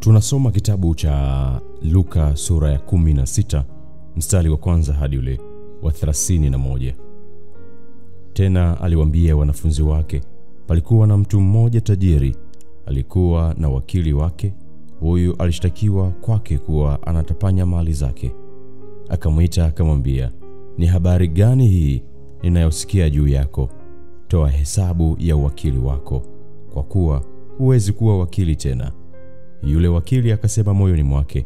Tunasoma kitabu cha Luka sura ya 16 mstari wa kwanza hadi ule wa 31. Tena aliwaambia wanafunzi wake, palikuwa na mtu mmoja tajiri, alikuwa na wakili wake. Huyu alishtakiwa kwake kuwa anatapanya mali zake. Akamwita akamwambia, ni habari gani hii ninayosikia juu yako? Toa hesabu ya uwakili wako, kwa kuwa huwezi kuwa wakili tena. Yule wakili akasema moyoni mwake,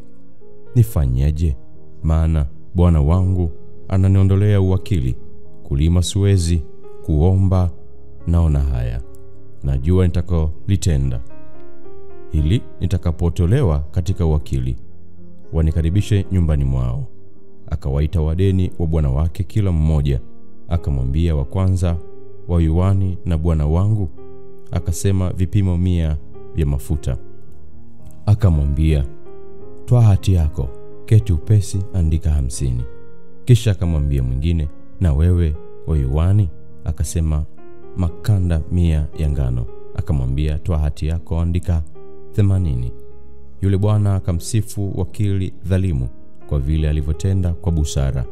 nifanyeje? Maana bwana wangu ananiondolea uwakili. Kulima siwezi, kuomba naona haya. Najua nitakalolitenda, ili nitakapotolewa katika uwakili wanikaribishe nyumbani mwao. Akawaita wadeni wa bwana wake kila mmoja. Akamwambia wa kwanza, wa yuani na bwana wangu? Akasema vipimo 100 vya mafuta. Akamwambia, toa hati yako, keti upesi, andika 50. Kisha akamwambia mwingine, na wewe wa yuani? Akasema makanda 100 ya ngano. Akamwambia, toa hati yako, andika 80. Yule bwana akamsifu wakili dhalimu kwa vile alivyotenda kwa busara,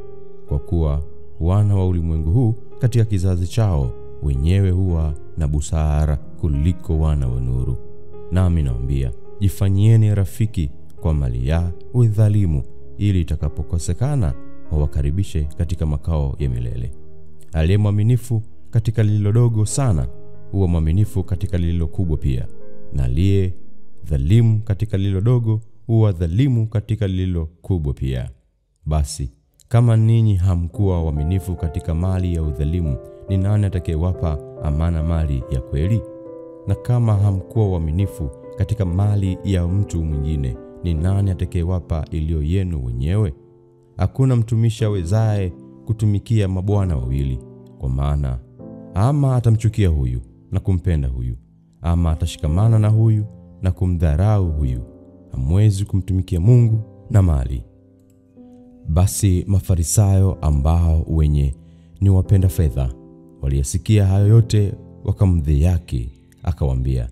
kwa kuwa wana wa ulimwengu huu katika kizazi chao wenyewe huwa na busara kuliko wana wa nuru. Nami nawaambia, jifanyieni rafiki kwa mali ya udhalimu, ili itakapokosekana wawakaribishe katika makao ya milele. Aliye mwaminifu katika lililo dogo sana huwa mwaminifu katika lililo kubwa pia, na aliye dhalimu katika lililo dogo huwa dhalimu katika lililo kubwa pia. Basi kama ninyi hamkuwa waaminifu katika mali ya udhalimu, ni nani atakayewapa amana mali ya kweli? Na kama hamkuwa waaminifu katika mali ya mtu mwingine, ni nani atakayewapa iliyo yenu wenyewe? Hakuna mtumishi awezaye kutumikia mabwana wawili, kwa maana ama atamchukia huyu na kumpenda huyu, ama atashikamana na huyu na kumdharau huyu. Hamwezi kumtumikia Mungu na mali. Basi Mafarisayo, ambao wenye ni wapenda fedha, waliyasikia hayo yote, wakamdhihaki. Akawaambia,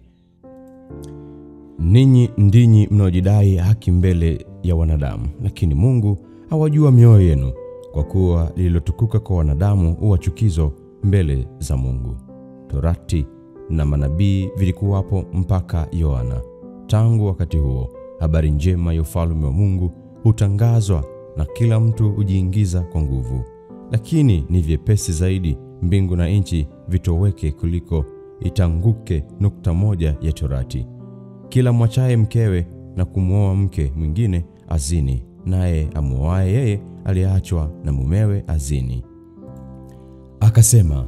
ninyi ndinyi mnaojidai haki mbele ya wanadamu, lakini Mungu hawajua mioyo yenu, kwa kuwa lililotukuka kwa wanadamu huwa chukizo mbele za Mungu. Torati na manabii vilikuwapo mpaka Yohana. Tangu wakati huo habari njema ya ufalme wa Mungu hutangazwa, na kila mtu hujiingiza kwa nguvu. Lakini ni vyepesi zaidi mbingu na nchi vitoweke kuliko itanguke nukta moja ya Torati. Kila mwachaye mkewe na kumwoa mke mwingine azini, naye amuoaye yeye aliachwa na mumewe azini. Akasema,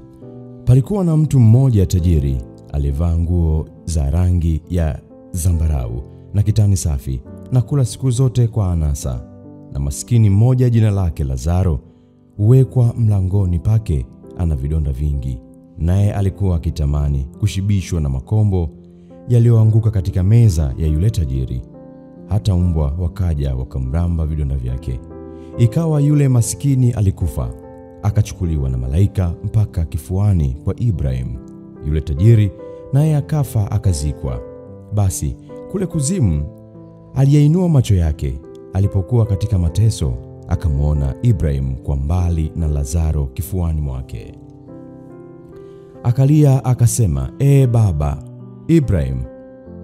palikuwa na mtu mmoja tajiri, alivaa nguo za rangi ya zambarau na kitani safi, na kula siku zote kwa anasa. Na maskini mmoja jina lake Lazaro huwekwa mlangoni pake, ana vidonda vingi, naye alikuwa akitamani kushibishwa na makombo yaliyoanguka katika meza ya yule tajiri. Hata mbwa wakaja wakamramba vidonda vyake. Ikawa yule maskini alikufa, akachukuliwa na malaika mpaka kifuani kwa Ibrahimu. Yule tajiri naye akafa, akazikwa. Basi kule kuzimu aliyainua macho yake alipokuwa katika mateso, akamwona Ibrahimu kwa mbali na Lazaro kifuani mwake. Akalia akasema, baba Ibrahimu,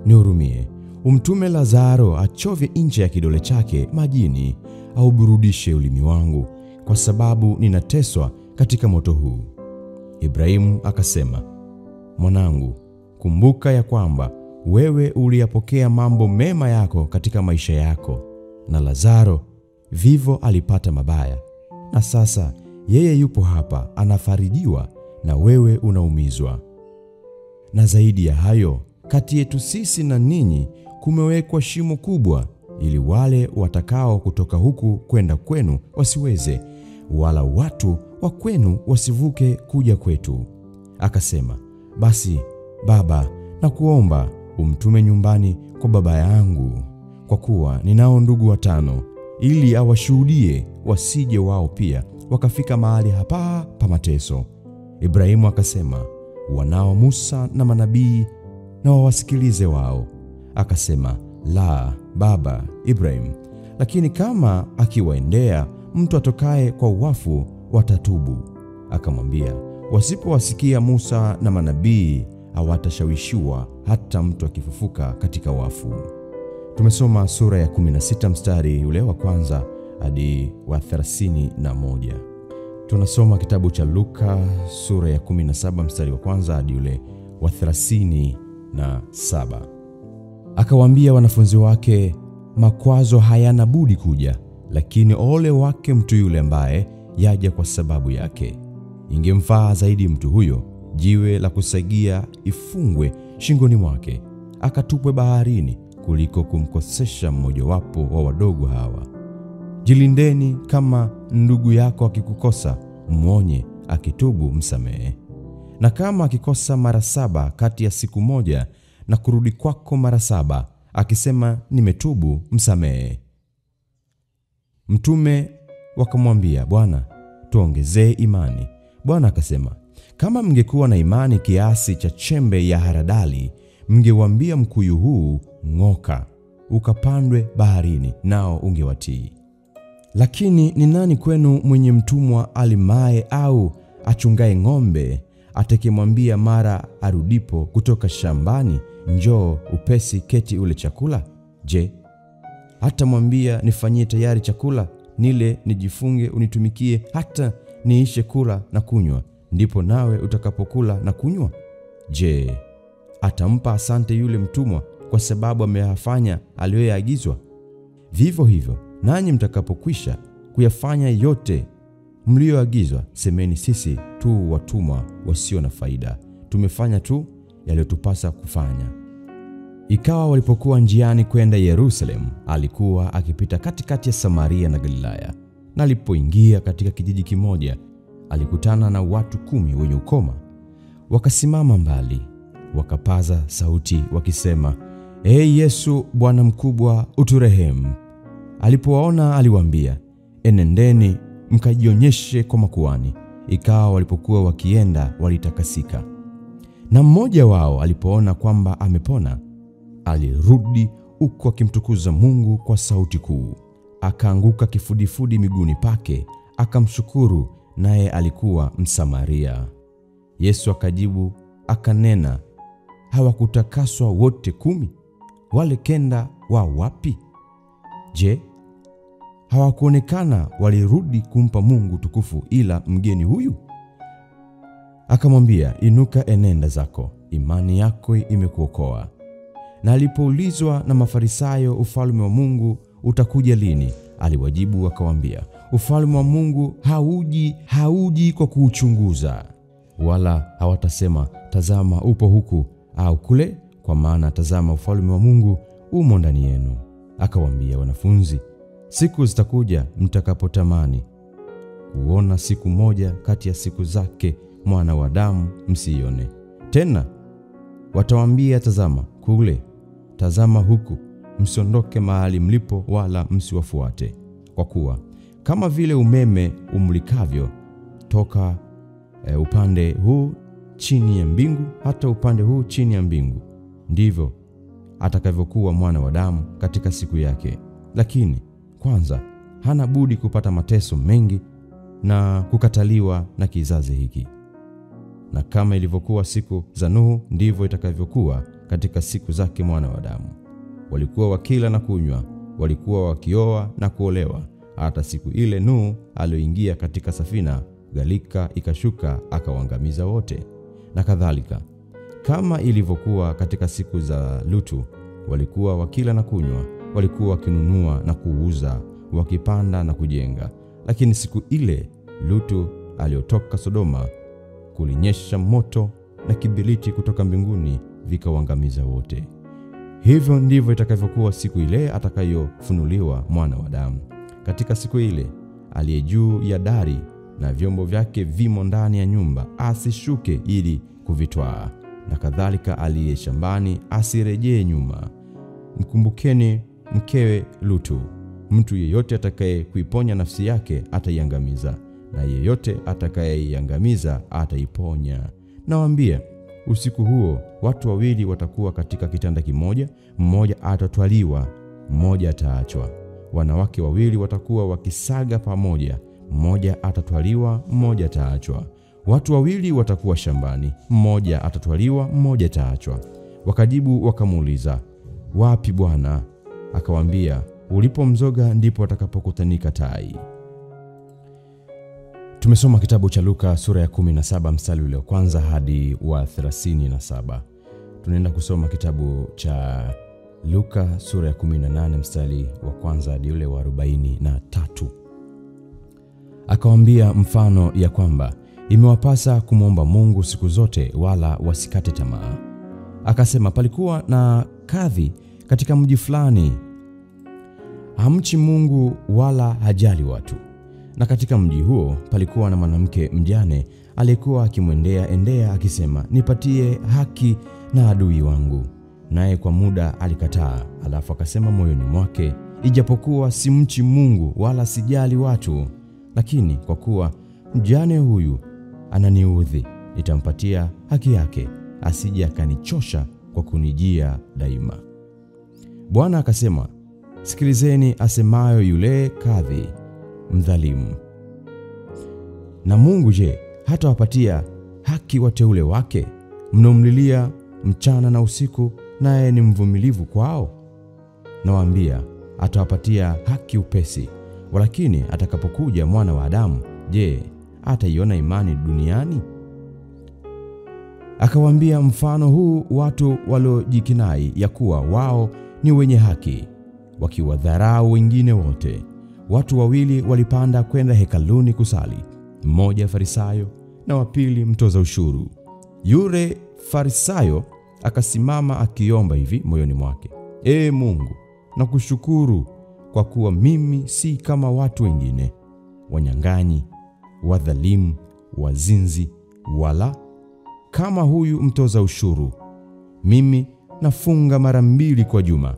nihurumie, umtume Lazaro achovye nje ya kidole chake majini, au burudishe ulimi wangu, kwa sababu ninateswa katika moto huu. Ibrahimu akasema, mwanangu, kumbuka ya kwamba wewe uliyapokea mambo mema yako katika maisha yako, na Lazaro vivyo alipata mabaya, na sasa yeye yupo hapa anafarijiwa, na wewe unaumizwa. Na zaidi ya hayo, kati yetu sisi na ninyi kumewekwa shimo kubwa, ili wale watakao kutoka huku kwenda kwenu wasiweze, wala watu wa kwenu wasivuke kuja kwetu. Akasema, basi baba, nakuomba umtume nyumbani kwa baba yangu, kwa kuwa ninao ndugu 5, ili awashuhudie, wasije wao pia wakafika mahali hapa pa mateso. Ibrahimu akasema, wanao Musa na manabii, na wawasikilize wao. Akasema, la baba Ibrahim, lakini kama akiwaendea mtu atokaye kwa wafu watatubu. Akamwambia, wasipowasikia Musa na manabii hawatashawishiwa hata mtu akifufuka katika wafu. Tumesoma sura ya 16 mstari ule wa kwanza hadi wa 31. Tunasoma kitabu cha Luka sura ya 17 mstari wa kwanza hadi ule wa 37. Akawaambia wanafunzi wake, makwazo hayana budi kuja, lakini ole wake mtu yule ambaye yaja kwa sababu yake. Ingemfaa zaidi mtu huyo jiwe la kusagia ifungwe shingoni mwake, akatupwe baharini, kuliko kumkosesha mmojawapo wa wadogo hawa. Jilindeni, kama ndugu yako akikukosa, mwonye, akitubu msamehe. Na kama akikosa mara 7 kati ya siku moja na kurudi kwako mara 7 akisema nimetubu, msamehe. Mtume wakamwambia, Bwana, tuongezee imani. Bwana akasema, kama mngekuwa na imani kiasi cha chembe ya haradali, mngewaambia mkuyu huu ng'oka, ukapandwe baharini, nao ungewatii. Lakini ni nani kwenu mwenye mtumwa alimaye au achungaye ng'ombe, atakayemwambia mara arudipo kutoka shambani, njoo upesi keti ule chakula? Je, hata mwambia nifanyie tayari chakula, nile nijifunge unitumikie, hata niishe kula na kunywa, ndipo nawe utakapokula na kunywa? Je, atampa asante yule mtumwa kwa sababu ameyafanya aliyoagizwa? Vivyo hivyo nanyi mtakapokwisha kuyafanya yote mlioagizwa, semeni, sisi tu watumwa wasio na faida, tumefanya tu yaliyotupasa kufanya. Ikawa walipokuwa njiani kwenda Yerusalemu, alikuwa akipita katikati ya Samaria na Galilaya. Na alipoingia katika kijiji kimoja, alikutana na watu 10 wenye ukoma. Wakasimama mbali, wakapaza sauti wakisema, Ee Yesu, Bwana mkubwa, uturehemu. Alipowaona aliwaambia, enendeni mkajionyeshe kwa makuhani. Ikawa walipokuwa wakienda, walitakasika. Na mmoja wao alipoona kwamba amepona, alirudi huko akimtukuza Mungu kwa sauti kuu. Akaanguka kifudifudi miguuni pake, akamshukuru, naye alikuwa Msamaria. Yesu akajibu akanena, hawakutakaswa wote 10? Wale 9 wa wapi? Je, hawakuonekana walirudi kumpa Mungu tukufu ila mgeni huyu? Akamwambia, inuka, enenda zako, imani yako imekuokoa. Na alipoulizwa na Mafarisayo, ufalme wa Mungu utakuja lini? Aliwajibu akawaambia, ufalme wa Mungu hauji kwa kuuchunguza, wala hawatasema, tazama upo huku au kule, kwa maana tazama ufalme wa Mungu umo ndani yenu. Akawaambia wanafunzi, siku zitakuja mtakapotamani kuona siku moja kati ya siku zake Mwana wa Adamu, msiione. Tena watawaambia, tazama kule, tazama huku, msiondoke mahali mlipo, wala msiwafuate. Kwa kuwa kama vile umeme umulikavyo toka upande huu chini ya mbingu hata upande huu chini ya mbingu, ndivyo atakavyokuwa Mwana wa Adamu katika siku yake. Lakini kwanza hana budi kupata mateso mengi na kukataliwa na kizazi hiki. Na kama ilivyokuwa siku za Nuhu, ndivyo itakavyokuwa katika siku zake Mwana wa Adamu. Walikuwa wakila na kunywa, walikuwa wakioa na kuolewa, hata siku ile Nuhu alioingia katika safina, gharika ikashuka akawaangamiza wote. Na kadhalika kama ilivyokuwa katika siku za Lutu, walikuwa wakila na kunywa, walikuwa wakinunua na kuuza, wakipanda na kujenga. Lakini siku ile Lutu aliotoka Sodoma, kulinyesha moto na kiberiti kutoka mbinguni, vikawaangamiza wote. Hivyo ndivyo itakavyokuwa siku ile atakayofunuliwa Mwana wa Adamu. Katika siku ile, aliye juu ya dari na vyombo vyake vimo ndani ya nyumba asishuke ili kuvitwaa, na kadhalika aliye shambani asirejee nyuma. Mkumbukeni mkewe Lutu. Mtu yeyote atakaye kuiponya nafsi yake ataiangamiza, na yeyote atakayeiangamiza ataiponya. Nawaambia, usiku huo watu wawili watakuwa katika kitanda kimoja, mmoja atatwaliwa, mmoja ataachwa. Wanawake wawili watakuwa wakisaga pamoja, mmoja atatwaliwa, mmoja ataachwa. Watu wawili watakuwa shambani, mmoja atatwaliwa, mmoja ataachwa. Wakajibu wakamuuliza, wapi Bwana? Akawaambia, ulipo mzoga ndipo atakapokutanika tai. Tumesoma kitabu cha Luka sura ya 17 mstari ule wa kwanza hadi wa 37. Tunaenda kusoma kitabu cha Luka sura ya 18 mstari wa kwanza hadi ule wa 43. Akawaambia mfano ya kwamba imewapasa kumwomba Mungu siku zote wala wasikate tamaa. Akasema, palikuwa na kadhi katika mji fulani, hamchi Mungu wala hajali watu. Na katika mji huo palikuwa na mwanamke mjane aliyekuwa akimwendea akisema, nipatie haki na adui wangu. Naye kwa muda alikataa, alafu akasema moyoni mwake, ijapokuwa simchi Mungu wala sijali watu, lakini kwa kuwa mjane huyu ananiudhi, nitampatia haki yake, asije akanichosha kwa kunijia daima. Bwana akasema, sikilizeni asemayo yule kadhi mdhalimu. Na Mungu je, hatawapatia haki wateule wake, mnomlilia mchana na usiku, naye ni mvumilivu kwao? Nawaambia, atawapatia haki upesi. Walakini atakapokuja Mwana wa Adamu, je, ataiona imani duniani? Akawaambia mfano huu watu waliojikinai ya kuwa wao ni wenye haki, wakiwadharau wengine wote. Watu wawili walipanda kwenda hekaluni kusali, mmoja Farisayo na wa pili mtoza ushuru. Yule Farisayo akasimama akiomba hivi moyoni mwake, Ee Mungu, nakushukuru kwa kuwa mimi si kama watu wengine, wanyang'anyi, wadhalimu, wazinzi, wala kama huyu mtoza ushuru. Mimi nafunga mara 2 kwa juma,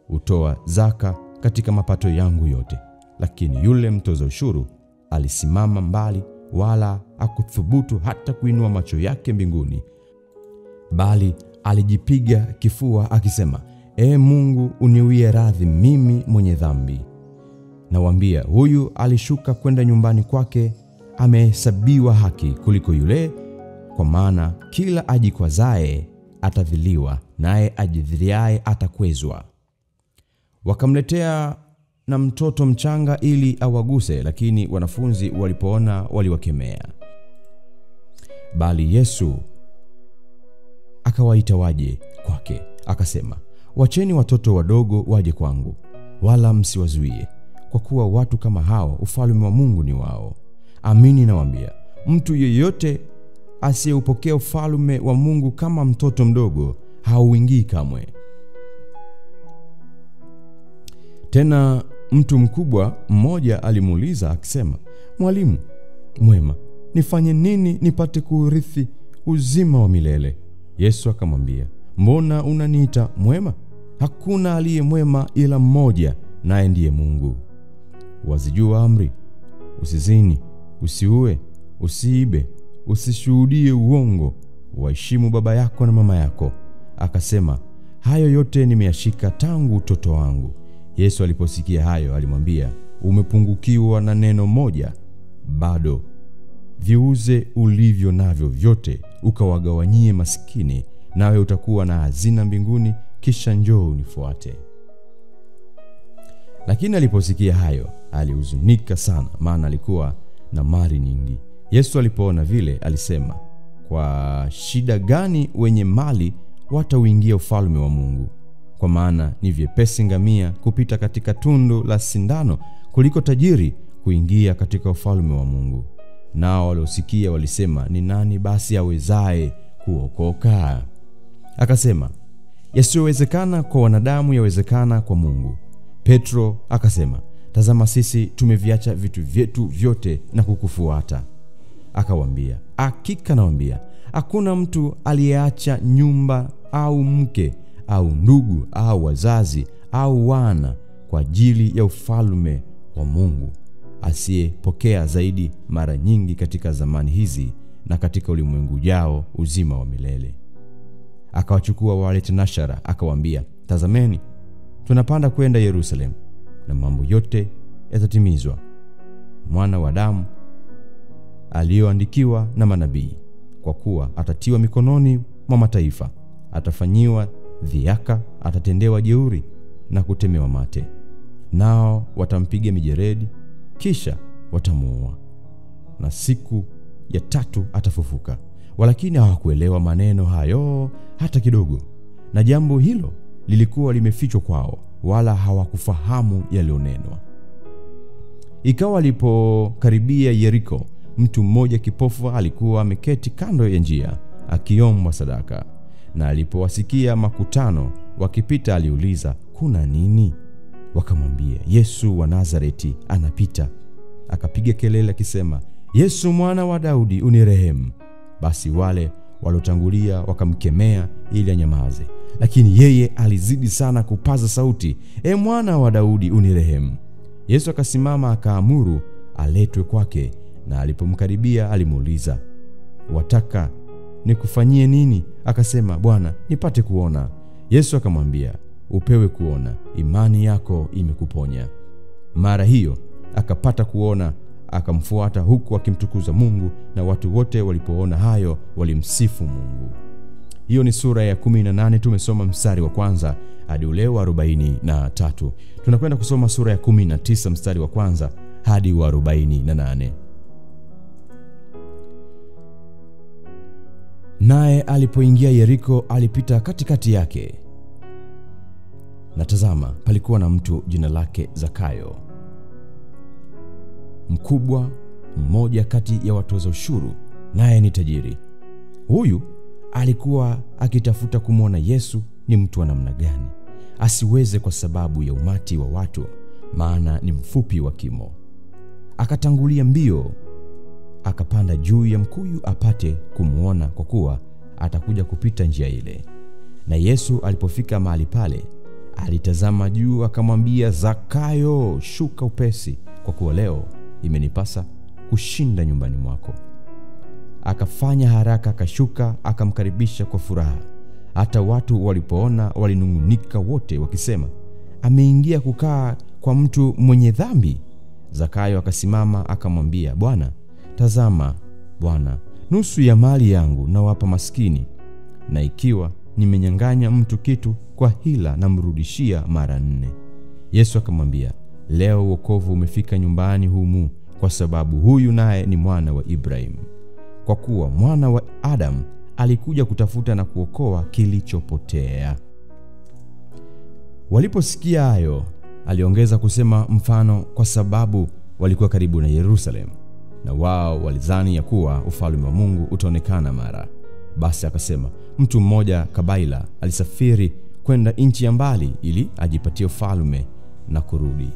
hutoa zaka katika mapato yangu yote. Lakini yule mtoza ushuru alisimama mbali, wala hakuthubutu hata kuinua macho yake mbinguni, bali alijipiga kifua akisema, Ee Mungu, uniwie radhi mimi mwenye dhambi. Nawaambia, huyu alishuka kwenda nyumbani kwake amehesabiwa haki kuliko yule, kwa maana kila ajikwazae atadhiliwa, naye ajidhiliaye atakwezwa. Wakamletea na mtoto mchanga ili awaguse, lakini wanafunzi walipoona waliwakemea. Bali Yesu akawaita waje kwake, akasema, wacheni watoto wadogo waje kwangu, wala msiwazuie, kwa kuwa watu kama hao ufalme wa Mungu ni wao. Amini nawaambia, mtu yeyote asiyeupokea ufalme wa Mungu kama mtoto mdogo hauingii kamwe. Tena mtu mkubwa mmoja alimuuliza akisema, Mwalimu mwema, nifanye nini nipate kuurithi uzima wa milele? Yesu akamwambia, mbona unaniita mwema? Hakuna aliye mwema ila mmoja, naye ndiye Mungu. Wazijua amri: usizini, usiue, usiibe, usishuhudie uongo, waheshimu baba yako na mama yako. Akasema, hayo yote nimeyashika tangu utoto wangu. Yesu aliposikia hayo alimwambia, umepungukiwa na neno moja bado. Viuze ulivyo navyo vyote, ukawagawanyie maskini, nawe utakuwa na hazina mbinguni, kisha njoo unifuate. Lakini aliposikia hayo alihuzunika sana, maana alikuwa na mali nyingi. Yesu alipoona vile alisema, kwa shida gani wenye mali watauingia ufalme wa Mungu? Kwa maana ni vyepesi ngamia kupita katika tundu la sindano kuliko tajiri kuingia katika ufalme wa Mungu. Nao waliosikia walisema, ni nani basi awezaye kuokoka? Akasema, yasiyowezekana kwa wanadamu yawezekana kwa Mungu. Petro akasema, tazama, sisi tumeviacha vitu vyetu vyote na kukufuata. Akawaambia, hakika nawaambia, hakuna mtu aliyeacha nyumba au mke au ndugu au wazazi au wana kwa ajili ya ufalme wa Mungu asiyepokea zaidi mara nyingi katika zamani hizi na katika ulimwengu ujao uzima wa milele. Akawachukua wale tenashara, akawaambia, tazameni, tunapanda kwenda Yerusalemu, na mambo yote yatatimizwa Mwana wa Adamu aliyoandikiwa na manabii, kwa kuwa atatiwa mikononi mwa mataifa, atafanyiwa dhihaka, atatendewa jeuri na kutemewa mate. Nao watampiga mijeredi, kisha watamuua, na siku ya tatu atafufuka. Walakini hawakuelewa maneno hayo hata kidogo, na jambo hilo lilikuwa limefichwa kwao, wala hawakufahamu yalionenwa. Ikawa alipokaribia Yeriko, mtu mmoja kipofu alikuwa ameketi kando ya njia akiomba sadaka. Na alipowasikia makutano wakipita, aliuliza, kuna nini? Wakamwambia, Yesu wa Nazareti anapita. Akapiga kelele akisema, Yesu mwana wa Daudi, unirehemu. Basi wale waliotangulia wakamkemea ili anyamaze, lakini yeye alizidi sana kupaza sauti, mwana wa Daudi, unirehemu. Yesu akasimama, akaamuru aletwe kwake, na alipomkaribia alimuuliza, wataka nikufanyie nini? Akasema, Bwana, nipate kuona. Yesu akamwambia, upewe kuona, imani yako imekuponya. Mara hiyo akapata kuona, akamfuata huku akimtukuza Mungu, na watu wote walipoona hayo walimsifu Mungu. Hiyo ni sura ya 18. Tumesoma mstari wa kwanza hadi ule wa 43. Tunakwenda kusoma sura ya 19 mstari wa kwanza hadi wa 48. Naye alipoingia Yeriko, alipita katikati yake. Na tazama, palikuwa na mtu jina lake Zakayo, mkubwa, mmoja kati ya watoza ushuru, naye ni tajiri. Huyu alikuwa akitafuta kumwona Yesu ni mtu wa namna gani, asiweze kwa sababu ya umati wa watu, maana ni mfupi wa kimo. Akatangulia mbio, akapanda juu ya mkuyu apate kumuona, kwa kuwa atakuja kupita njia ile. Na Yesu alipofika mahali pale, alitazama juu, akamwambia, Zakayo, shuka upesi, kwa kuwa leo imenipasa kushinda nyumbani mwako. Akafanya haraka, akashuka, akamkaribisha kwa furaha. Hata watu walipoona walinung'unika wote wakisema, ameingia kukaa kwa mtu mwenye dhambi. Zakayo akasimama akamwambia, Bwana, tazama Bwana, nusu ya mali yangu nawapa maskini, na ikiwa nimenyang'anya mtu kitu kwa hila, namrudishia mara 4. Yesu akamwambia, leo wokovu umefika nyumbani humu, kwa sababu huyu naye ni mwana wa Ibrahimu. Kwa kuwa mwana wa Adamu alikuja kutafuta na kuokoa kilichopotea. Waliposikia hayo, aliongeza kusema mfano, kwa sababu walikuwa karibu na Yerusalemu, na wao walidhani ya kuwa ufalme wa Mungu utaonekana mara. Basi akasema, mtu mmoja kabaila alisafiri kwenda nchi ya mbali ili ajipatie ufalme na kurudi.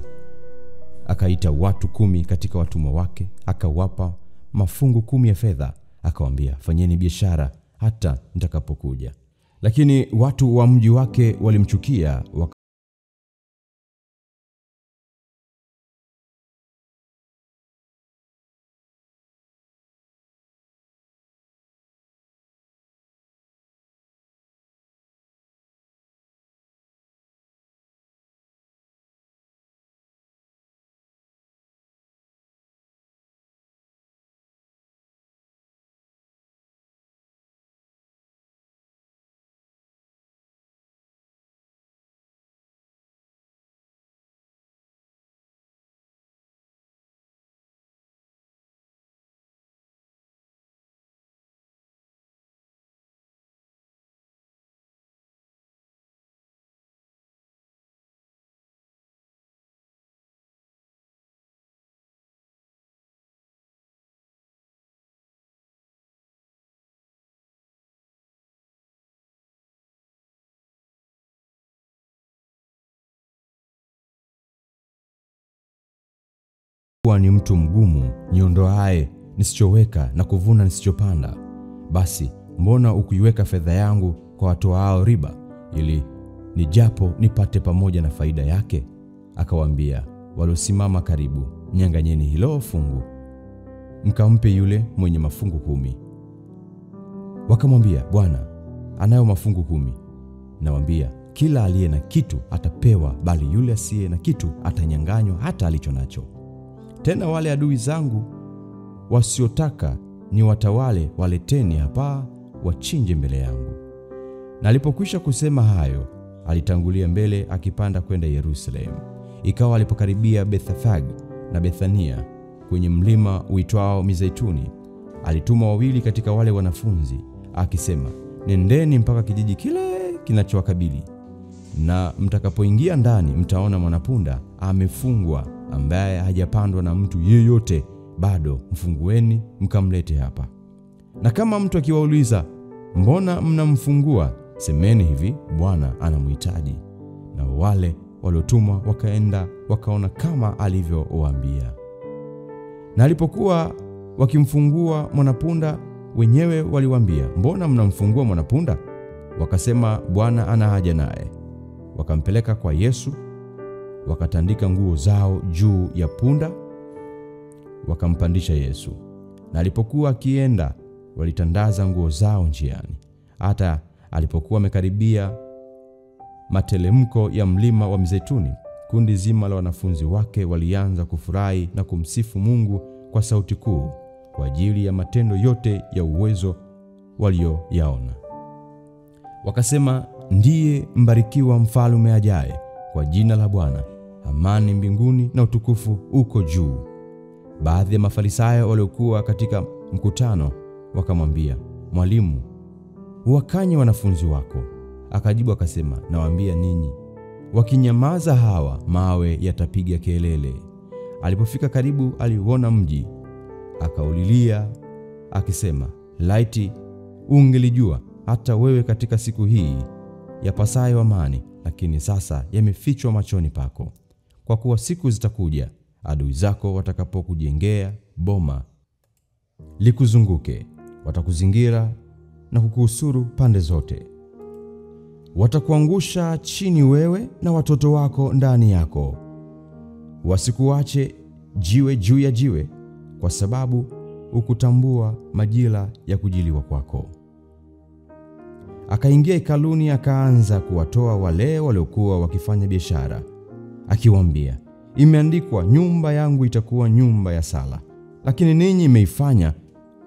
Akaita watu 10 katika watumwa wake, akawapa mafungu 10 ya fedha, akawaambia, fanyeni biashara hata nitakapokuja. Lakini watu wa mji wake walimchukia, kuwa ni mtu mgumu, niondoaye nisichoweka na kuvuna nisichopanda. Basi mbona ukuiweka fedha yangu kwa watoao riba, ili nijapo nipate pamoja na faida yake? Akawaambia waliosimama karibu, nyang'anyeni hilo fungu, mkampe yule mwenye mafungu 10. Wakamwambia, Bwana, anayo mafungu 10. Nawaambia, kila aliye na kitu atapewa, bali yule asiye na kitu atanyang'anywa hata alicho nacho. Tena wale adui zangu wasiotaka ni watawale, waleteni hapa wachinje mbele yangu. Na alipokwisha kusema hayo, alitangulia mbele akipanda kwenda Yerusalemu. Ikawa alipokaribia Bethfage na Bethania kwenye mlima uitwao Mizeituni, alituma 2 katika wale wanafunzi akisema, nendeni mpaka kijiji kile kinachowakabili, na mtakapoingia ndani mtaona mwanapunda amefungwa, ambaye hajapandwa na mtu yeyote bado. Mfungueni mkamlete hapa. Na kama mtu akiwauliza, mbona mnamfungua? Semeni hivi, Bwana anamhitaji. Na wale waliotumwa wakaenda wakaona kama alivyowaambia. Na alipokuwa wakimfungua mwanapunda, wenyewe waliwaambia, mbona mnamfungua mwanapunda? Wakasema, Bwana ana haja naye. Wakampeleka kwa Yesu, wakatandika nguo zao juu ya punda, wakampandisha Yesu. Na alipokuwa akienda, walitandaza nguo zao njiani. Hata alipokuwa amekaribia matelemko ya mlima wa Mizeituni, kundi zima la wanafunzi wake walianza kufurahi na kumsifu Mungu kwa sauti kuu kwa ajili ya matendo yote ya uwezo walioyaona. Wakasema, ndiye mbarikiwa mfalme ajaye kwa jina la Bwana. Amani mbinguni na utukufu uko juu. Baadhi ya Mafarisayo waliokuwa katika mkutano wakamwambia, Mwalimu, uwakanye wanafunzi wako. Akajibu akasema, nawaambia ninyi, wakinyamaza hawa, mawe yatapiga kelele. Alipofika karibu, aliuona mji, akaulilia akisema, laiti ungelijua hata wewe katika siku hii yapasayo amani, lakini sasa yamefichwa machoni pako. Kwa kuwa siku zitakuja, adui zako watakapokujengea boma likuzunguke, watakuzingira na kukuhusuru pande zote. Watakuangusha chini, wewe na watoto wako ndani yako. Wasikuache jiwe juu ya jiwe, kwa sababu ukutambua majira ya kujiliwa kwako. Akaingia hekaluni, akaanza kuwatoa wale waliokuwa wakifanya biashara, akiwaambia, imeandikwa, nyumba yangu itakuwa nyumba ya sala, lakini ninyi mmeifanya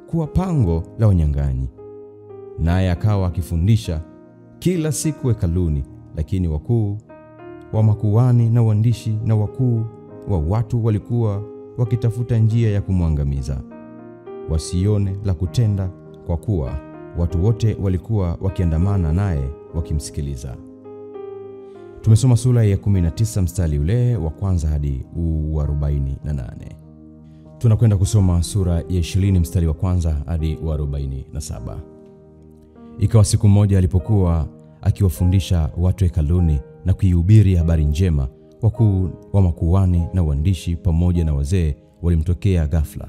kuwa pango la wanyang'anyi. Naye akawa akifundisha kila siku hekaluni, lakini wakuu wa makuhani na waandishi na wakuu wa watu walikuwa wakitafuta njia ya kumwangamiza, wasione la kutenda, kwa kuwa watu wote walikuwa wakiandamana naye wakimsikiliza. Tumesoma sura ya 19 mstari ule wa kwanza hadi 48. Tunakwenda kusoma sura ya 20 mstari wa kwanza hadi 47. Ikawa siku moja alipokuwa akiwafundisha watu hekaluni na kuihubiri habari njema, wakuu wa makuhani na waandishi pamoja na wazee walimtokea ghafla.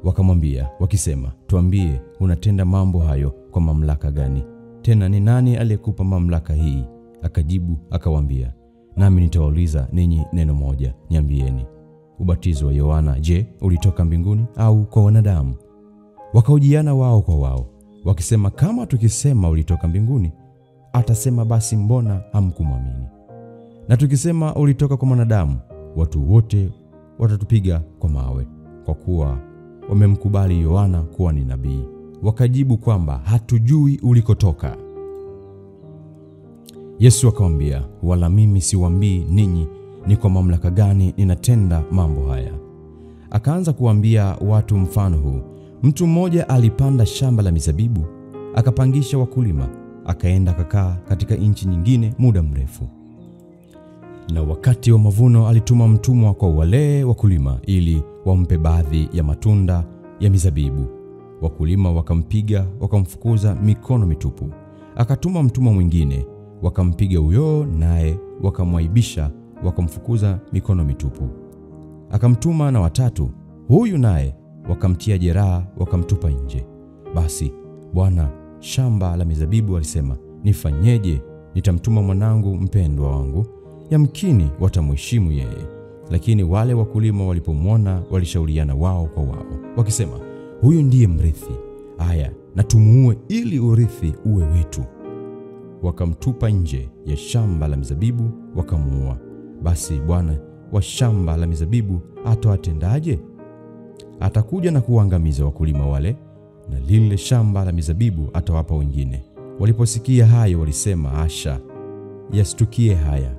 Wakamwambia wakisema, tuambie, unatenda mambo hayo kwa mamlaka gani? Tena ni nani aliyekupa mamlaka hii? Akajibu akawaambia, nami nitawauliza ninyi neno moja, niambieni, ubatizo wa Yohana, je, ulitoka mbinguni au kwa wanadamu? Wakahojiana wao kwa wao, wakisema, kama tukisema ulitoka mbinguni, atasema basi mbona hamkumwamini? Na tukisema ulitoka kwa mwanadamu, watu wote watatupiga kwa mawe, kwa kuwa wamemkubali Yohana kuwa ni nabii. Wakajibu kwamba hatujui ulikotoka. Yesu akamwambia, wala mimi siwaambii ninyi ni kwa mamlaka gani ninatenda mambo haya. Akaanza kuambia watu mfano huu. Mtu mmoja alipanda shamba la mizabibu, akapangisha wakulima, akaenda akakaa katika nchi nyingine muda mrefu. Na wakati wa mavuno alituma mtumwa kwa wale wakulima ili wampe baadhi ya matunda ya mizabibu. Wakulima wakampiga, wakamfukuza mikono mitupu. Akatuma mtumwa mwingine, wakampiga huyo, naye wakamwaibisha, wakamfukuza mikono mitupu. Akamtuma na watatu, huyu naye wakamtia jeraha, wakamtupa nje. Basi bwana shamba la mizabibu alisema, nifanyeje? Nitamtuma mwanangu mpendwa wangu, yamkini watamheshimu yeye. Lakini wale wakulima walipomwona, walishauriana wao kwa wao, wakisema, huyu ndiye mrithi. Haya, na tumuue ili urithi uwe wetu. Wakamtupa nje ya shamba la mizabibu wakamuua. Basi bwana wa shamba la mizabibu atawatendaje? Atakuja na kuangamiza wakulima wale, na lile shamba la mizabibu atawapa wengine. Waliposikia hayo walisema, asha, yastukie haya.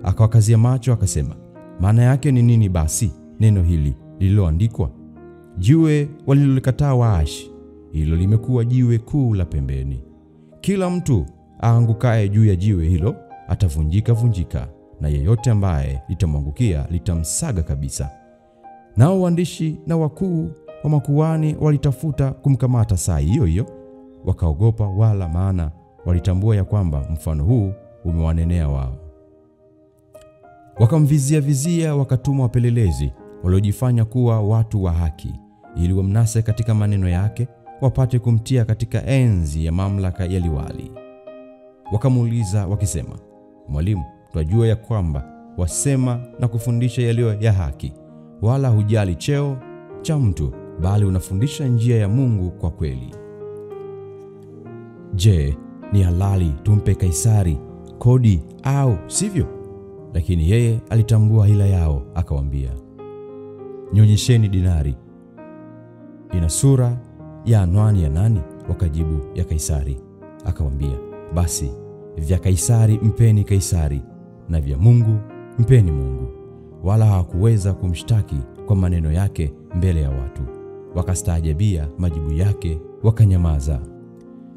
Akawakazia macho akasema, maana yake ni nini basi neno hili lililoandikwa? Jiwe walilolikataa waashi, hilo limekuwa jiwe kuu la pembeni. Kila mtu aangukaye juu ya jiwe hilo atavunjika, na yeyote ambaye litamwangukia litamsaga kabisa. Nao waandishi na wakuu wa makuhani walitafuta kumkamata saa hiyo hiyo, wakaogopa, wala maana walitambua ya kwamba mfano huu umewanenea wao. Wakamvizia, wakatuma wapelelezi waliojifanya kuwa watu wa haki, ili wamnase katika maneno yake, wapate kumtia katika enzi ya mamlaka ya liwali. Wakamuuliza wakisema, Mwalimu, twajua ya kwamba wasema na kufundisha yaliyo ya haki, wala hujali cheo cha mtu, bali unafundisha njia ya Mungu kwa kweli. Je, ni halali tumpe Kaisari kodi au sivyo? Lakini yeye alitambua hila yao, akawaambia, nionyesheni dinari. Ina sura ya anwani ya nani? Wakajibu, ya Kaisari. Akawaambia, basi vya Kaisari mpeni Kaisari, na vya Mungu mpeni Mungu. Wala hawakuweza kumshtaki kwa maneno yake mbele ya watu. Wakastaajabia majibu yake, wakanyamaza.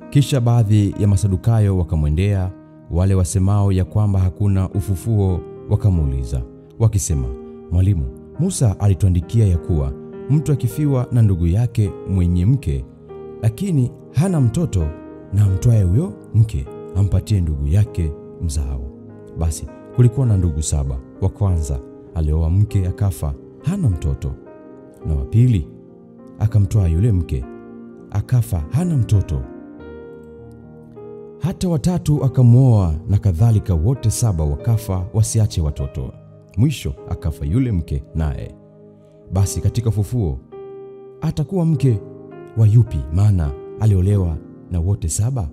Kisha baadhi ya Masadukayo wakamwendea, wale wasemao ya kwamba hakuna ufufuo, wakamuuliza wakisema, Mwalimu, Musa alituandikia ya kuwa mtu akifiwa na ndugu yake mwenye mke, lakini hana mtoto, na amtwae huyo mke ampatie ndugu yake mzao. Basi kulikuwa na ndugu 7. Wa kwanza alioa mke akafa, hana mtoto, na wa pili akamtwaa yule mke, akafa, hana mtoto. Hata watatu akamuoa, na kadhalika wote 7 wakafa wasiache watoto. Mwisho akafa yule mke naye. Basi katika ufufuo atakuwa mke wa yupi, maana aliolewa na wote 7?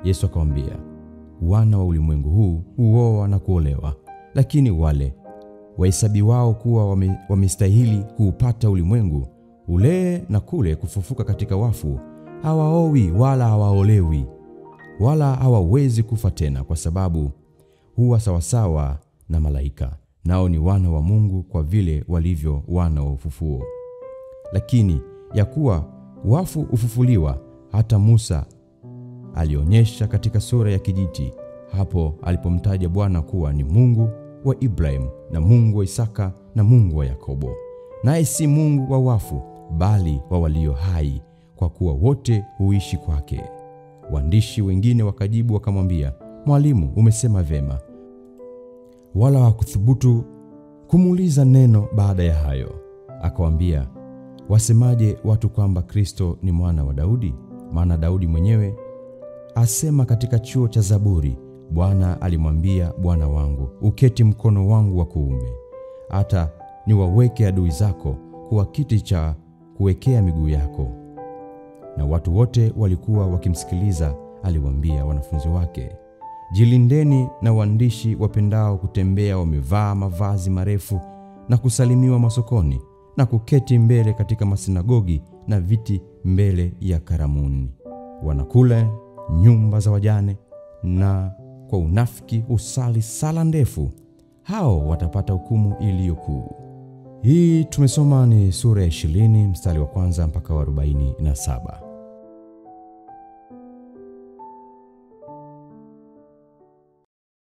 Yesu akamwambia, wana wa ulimwengu huu huoa na kuolewa, lakini wale wahesabiwao kuwa wamestahili kuupata ulimwengu ule na kule kufufuka katika wafu, hawaowi wala hawaolewi, wala hawawezi kufa tena, kwa sababu huwa sawasawa na malaika, nao ni wana wa Mungu kwa vile walivyo wana wa ufufuo. Lakini ya kuwa wafu ufufuliwa, hata Musa alionyesha katika sura ya kijiti, hapo alipomtaja Bwana kuwa ni Mungu wa Ibrahimu na Mungu wa Isaka na Mungu wa Yakobo, naye si Mungu wa wafu bali wa walio hai, kwa kuwa wote huishi kwake. Waandishi wengine wakajibu wakamwambia, Mwalimu, umesema vema. Wala hawakuthubutu kumuuliza neno baada ya hayo. Akawaambia, wasemaje watu kwamba Kristo ni mwana wa Daudi? Maana Daudi mwenyewe asema katika chuo cha Zaburi, Bwana alimwambia Bwana wangu, uketi mkono wangu wa kuume, hata niwaweke adui zako kuwa kiti cha kuwekea miguu yako. Na watu wote walikuwa wakimsikiliza. Aliwaambia wanafunzi wake, jilindeni na waandishi wapendao kutembea wamevaa mavazi marefu, na kusalimiwa masokoni, na kuketi mbele katika masinagogi na viti mbele ya karamuni. Wanakula nyumba za wajane, na kwa unafiki usali sala ndefu. Hao watapata hukumu iliyo kuu. Hii tumesoma ni sura ya 20 mstari wa 1 mpaka wa 47.